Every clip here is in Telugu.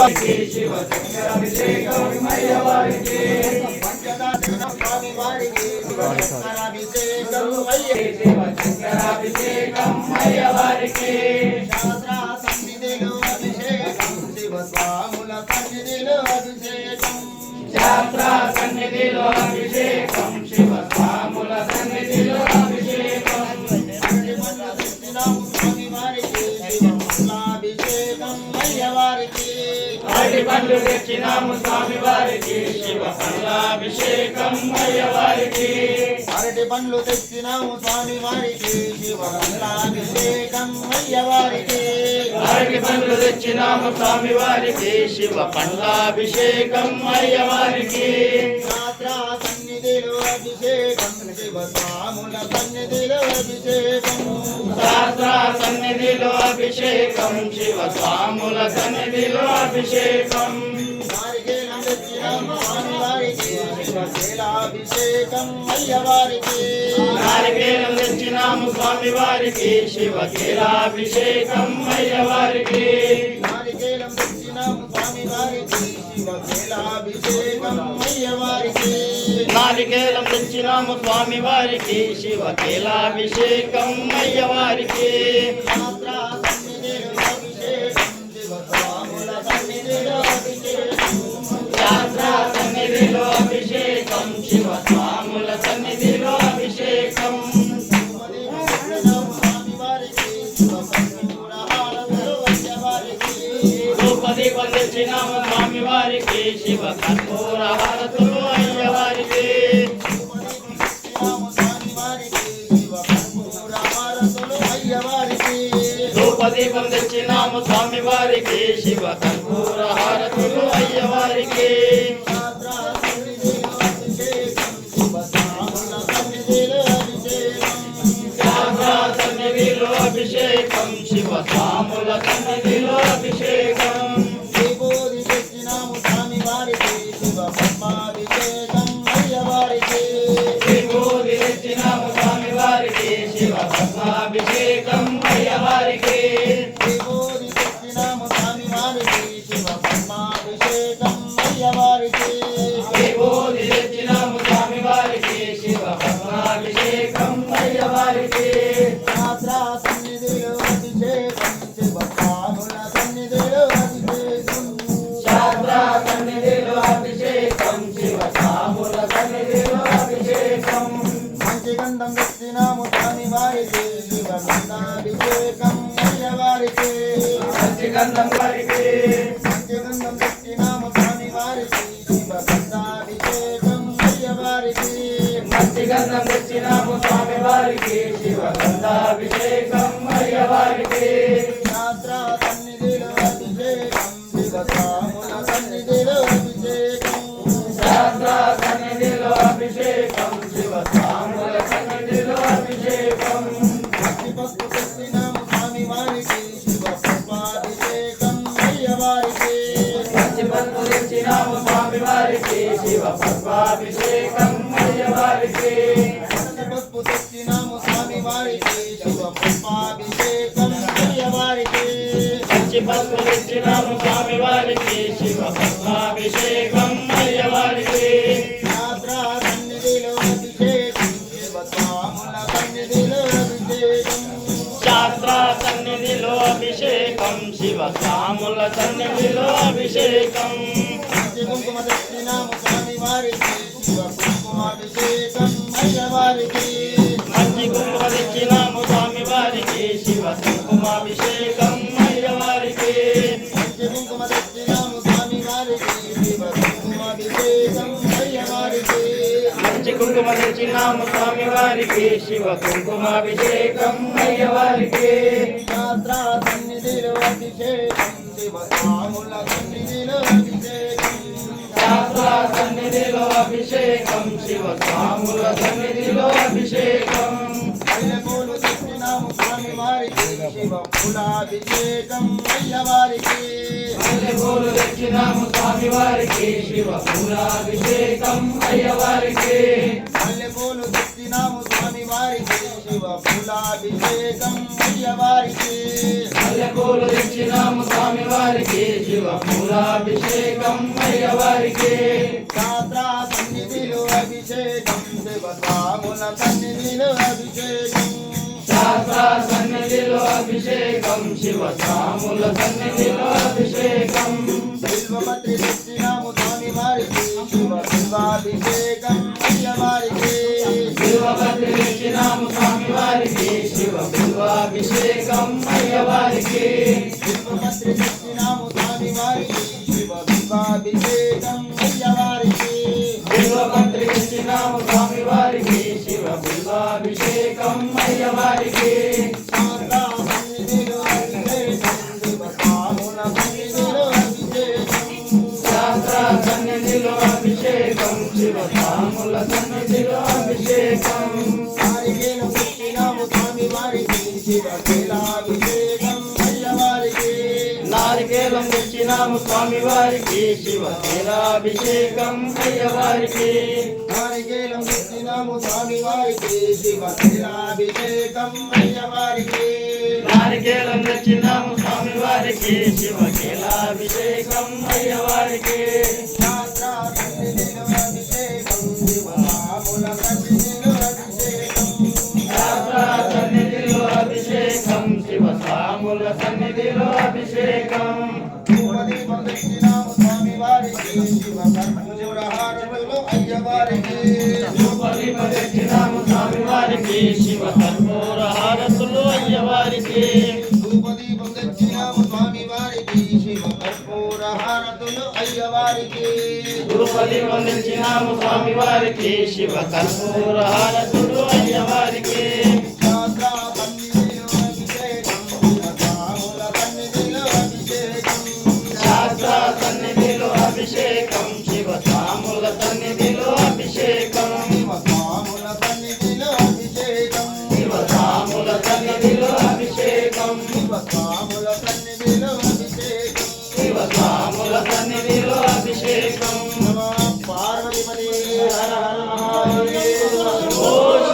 శివశంకరాభిషేకం అయ్యవారికి స్వామి వారికి శివశంకరాభిషేకం అయ్యవారికి శాస్త్ర సన్నిధిలో అభిషేకం శివస్వాముల సన్నిధిలో అభిషేకం శాస్త్ర సన్నిధిలో అభిషేకం శివస్వాముల సన్నిధిలో అభిషేకం అరటి పండ్లు తెచ్చినాము స్వామి వారికి శివ పండ్లాభిషేకం అయ్యవారికి అరటి పండ్లు తెచ్చినాము స్వామి వారికి శివ పండ్లాభిషేకం అయ్యవారికి అరటి పండ్లు తెచ్చినాము స్వామి వారికి శివ పండ్లాభిషేకం అయ్యవారికి శాస్త్ర సన్నిధిలో అభిషేకం శివ స్వాముల సన్నిధిలో అభిషేకం శాస్త్ర సన్నిధిలో అభిషేకం శివ స్వాముల సన్నిధిలో అభిషేకం నారికేళం తెచ్చినాము స్వామి వారికి శివకేలాభిషేకం అయ్యవారికి నారికేళం తెచ్చినాము స్వామి వారికి శివకేలాభిషేకం అయ్యవారికి నారికేళం తెచ్చినాము స్వామి వారికి శివకేలాభిషేకం అయ్యవారికి నారికేళం తెచ్చినాము స్వామి వారికి శివకేలాభిషేకం అయ్యవారికి శాస్త్ర సన్నిధిలో అభిషేకం శివ స్వాముల సన్నిధిలో అభిషేకం ధూపదీపం తెచ్చినాము స్వామి వారికి శివ కర్పూర హారతులు అయ్యవారికి ధూపదీపం తెచ్చినాము స్వామి వారికి శివ కర్పూర హారతులు అయ్యవారికి సన్నిధిలో అభిషేకం శివ స్వాముల సన్నిధిలో అభిషేకం విభూది తెచ్చినాము స్వామి వారికి శివ పద్మాభిషేకం అయ్యవారికి విభూది తెచ్చినాము స్వామి వారికి శివ పద్మాభిషేకం అయ్యవారికి విభూది తెచ్చినాము స్వామి వారికి శివ పద్మాభిషేకం అయ్యవారికి విభూది తెచ్చినాము స్వామి వారికి శివ పద్మాభిషేకం అయ్యవారికి శాస్త్ర సన్నిధిలో అభిషేకం శివ స్వాముల సన్నిధిలో అభిషేకం శాస్త్ర సన్నిధిలో అభిషేకం శివ స్వాముల సన్నిధిలో అభిషేకం మంచి గంధం తెచ్చినాము స్వామి వారికి శివ గంధాభిషేకం అయ్యవారికి మంచి గంధం వారికి మంచి గంధం తెచ్చినాము స్వామి వారికి శివ గంధాభిషేకం అయ్యవారికి మంచి గంధం తెచ్చినాము స్వామి వారికి శివ గంధాభిషేకం అయ్యవారికి శాస్త్ర సన్నిధిలో అభిషేకం శివ స్వాముల సన్నిధిలో అభిషేకం శాస్త్ర సన్నిధిలో అభిషేకం శివ స్వాముల సన్నిధిలో అభిషేకం భక్తి పసుపు తెచ్చినాము స్వామి వారికి శివ పుష్పాభిషేకం అయ్యవారికి భక్తి పసుపు తెచ్చినాము స్వామి వారికి శివ పుష్పాభిషేకం అయ్యవారికి భక్తి పసుపు తెచ్చినాము స్వామి వారికి శివ పుష్పాభిషేకం అయ్యవారికి భక్తి పసుపు తెచ్చినాము స్వామి వారికి శివ పుష్పాభిషేకం అయ్యవారికి శాస్త్ర సన్నిధిలో అభిషేకం శివ స్వాముల సన్నిధిలో అభిషేకం శాస్త్ర సన్నిధిలో అభిషేకం శివ స్వాముల సన్నిధిలో అభిషేకం కుంకుమ తెచ్చినాము స్వామి వారికి శివ కుంకుమాభిషేకం అయ్యవారికి మంచి కుంకుమ తెచ్చినాము స్వామి వారికి శివ కుంకుమాభిషేకం అయ్యవారికి మంచి కుంకుమ తెచ్చినాము స్వామి వారికి శివ కుంకుమాభిషేకం అయ్యవారికి మంచి కుంకుమ తెచ్చినాము స్వామి వారికి శివ కుంకుమాభిషేకం అయ్యవారికి శాస్త్ర సన్నిధిలో అభిషేకం శివ స్వాముల సన్నిధిలో అభిషేకం శాస్త్ర సన్నిధిలో అభిషేకం శివ స్వాముల సన్నిధిలో అభిషేకం పూలు తెచ్చినాము స్వామి వారికి శివ పూలాభిషేకం అయ్యవారికి పూలు తెచ్చినాము స్వామి స్వామి వారికి శివ పూలాభిషేకం అయ్యవారికి మల్లెపూలు తెచ్చినాము స్వామి వారికి శివ పూలాభిషేకం అయ్యవారికి మల్లెపూలు తెచ్చినాము స్వామి వారికి శివ పూలాభిషేకం అయ్యవారికి శాస్త్ర సన్నిధిలో అభిషేకం శివస్వాముల సన్నిధిలో అభిషేకం శాస్త్ర సన్నిధిలో అభిషేకం శివ స్వాముల సన్నిధిలో అభిషేకం బిల్వపత్రి తెచ్చినాము స్వామి వారికి శివ బిల్వాభిషేకం అయ్యవారికి బిల్వపత్రి తెచ్చినాము స్వామి వారికి శివ బిల్వాభిషేకం అయ్యవారికి బిల్వపత్రి తెచ్చినాము స్వామి వారికి శివ బిల్వాభిషేకం అయ్యవారికి బిల్వపత్రి తెచ్చినాము స్వామి వారికి శివ బిల్వాభిషేకం అయ్యవారికి శాస్త్ర సన్నిధిలో అభిషేకం శివస్వాముల సన్నిధిలో అభిషేకం శాస్త్ర సన్నిధిలో అభిషేకం శివ స్వాముల సన్నిధిలో అభిషేకం నారికేలం తెచ్చినాము స్వామి వారికి శివ శిలాభిషేకం అయ్యవారికి నారికేలం తెచ్చినాము స్వామి వారికి శివ శిలాభిషేకం అయ్యవారికి నారికేలం తెచ్చినాము స్వామి వారికి శివ శిలాభిషేకం అయ్యవారికి నారికేలం తెచ్చినాము స్వామి వారికి శివ శిలాభిషేకం అయ్యవారికి శాస్త్ర సన్నిధిలో అభిషేకం శివస్వాముల సన్నిధిలో అభిషేకం శాస్త్ర సన్నిధిలో అభిషేకం శివ స్వాముల సన్నిధిలో అభిషేకం ధూపదీపం తెచ్చినాము స్వామి వారికి శివ కర్పూర హారతులు అయ్యవారికి ధూపదీపం తెచ్చినాము స్వామి వారికి శివ కర్పూర హారతులు అయ్యవారికి ధూపదీపం తెచ్చినాము స్వామి వారికి శివ కర్పూర హారతులు అయ్యవారికి ధూపదీపం తెచ్చినాము స్వామి వారికి శివ కర్పూర హారతులు అయ్యవారికి శాస్త్ర సన్నిధిలో అభిషేకం శివస్వాముల సన్నిధిలో అభిషేకం శాస్త్ర సన్నిధిలో అభిషేకం శివ స్వాముల సన్నిధిలో అభిషేకం శివస్వాముల సన్నిధిలో అభిషేకం శివ స్వాముల సన్నిధిలో అభిషేకం శివస్వాముల సన్నిధిలో అభిషేకం శివ స్వాముల సన్నిధిలో అభిషేకం నమో పార్వతీపతి హర హర మహాదేవ ఓ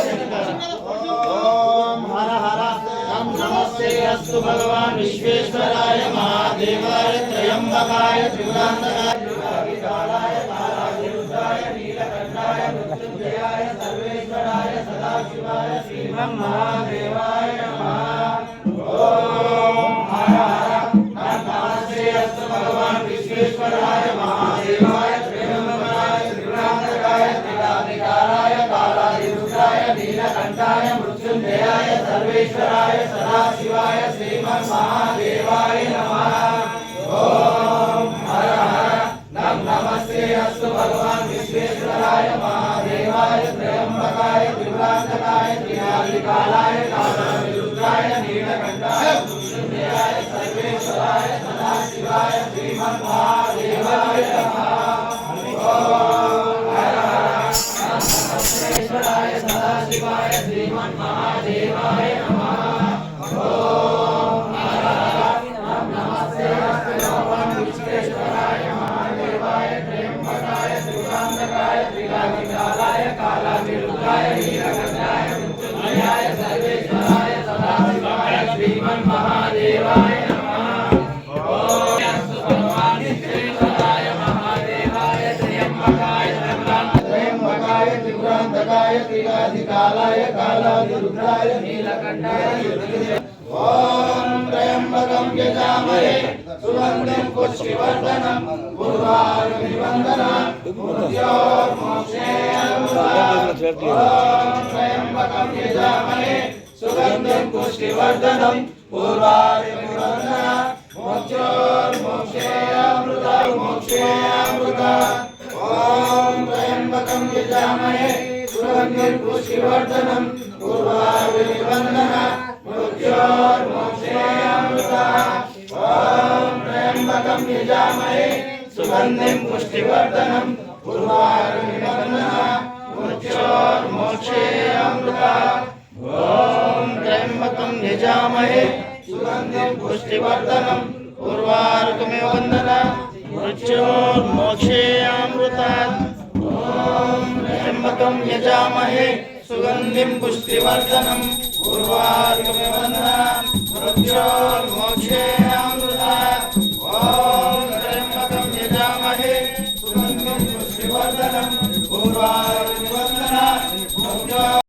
శంకర ఓం హర హర తం నమస్తే అస్తు భగవాన్ విశ్వేశ్వరాయ మహాదేవాయ త్రయంబకాయ త్రిపురాంతకాయ త్రికాలాయ కాలాగ్నిరుద్రాయ నీలకంఠాయ మృత్యుంజయాయ సర్వేశ్వరాయ సదాశివాయ శ్రీమన్మహాదేవాయ నమః ఓం హర హర తం నమస్తే అస్తు భగవాన్ విశ్వేశ్వరాయ మహాదేవాయ త్రయంబకాయ త్రిపురాంతకాయ త్రికాలాయ కాలాగ్నిరుద్రాయ నీలకంఠాయ మృత్యుంజయాయ సర్వేశ్వరాయ సదాశివాయ శ్రీమన్మహాదేవాయ నమః ఓం హర హర నం నమస్తే అస్తు భగవాన్ విశ్వేశ్వరాయ మహాదేవాయ త్రయంబకాయ త్రిపురాంతకాయ త్రికాలాయ కాలాగ్నిరుద్రాయ నీలకంఠాయ మృత్యుంజయాయ సర్వేశ్వరాయ సదాశివాయ శ్రీమన్మహాదేవాయ నమః ఓం హర హర నం నమస్తేశ్వరాయ సదాశివాయ శ్రీమన్మహాదేవాయ నమః ఓం హర హర నం నమస్తే అస్తు భగవాన్ విశ్వేశ్వరాయ మహాదేవాయ త్రయంబకాయ త్రిపురాంతకాయ త్రికాలాయ కాలాగ్నిరుద్రాయ నీలకంఠాయ మృత్యుంజయాయ సర్వేశ్వరాయ సదాశివాయ శ్రీమన్మహాదేవాయ నమః ఓం అస్తు భగవాన్ విశ్వేశ్వరాయ మహాదేవాయ త్రయంబకాయ త్రయంబకాయ త్రిపురాంతకాయ త్రికాలాయ కాలాగ్నిరుద్రాయ నీలకంఠాయ ఓం త్రయంబకం యజామహే సుగంధిం పుష్టివర్ధనం ఉర్వారుకమివ ఓం త్రయంబకం యజామహే సుగంధిం పుష్టివర్ధనం పూర్వారుకమివ మోక్షేయామృత ఓం త్రయంబకం యజామహే సుగంధిం పుష్టివర్ధనం పూర్వారుకమివ మృత్యోర్మోక్షేయామృత ఓం త్రయంబకం యజామహే సుగంధిం పుష్టివర్ధనం పూర్వారుకమివ మృత్యోర్మోక్షేయామృత ఓం త్రయంబకం యజామహే సుగంధిం పుష్టివర్ధనం పూర్వారుకమివ मृत्योर्मोक्षेऽमृतात् ॐ त्र्यम्बकं यजामहे सुगन्धिं पुष्टिवर्धनम् उर्वारुकमिव बन्धनान् मृत्योर्मोक्षेऽमृतात् ॐ त्र्यम्बकं यजामहे सुगन्धिं पुष्टिवर्धनम् उर्वारुकमिव बन्धनान्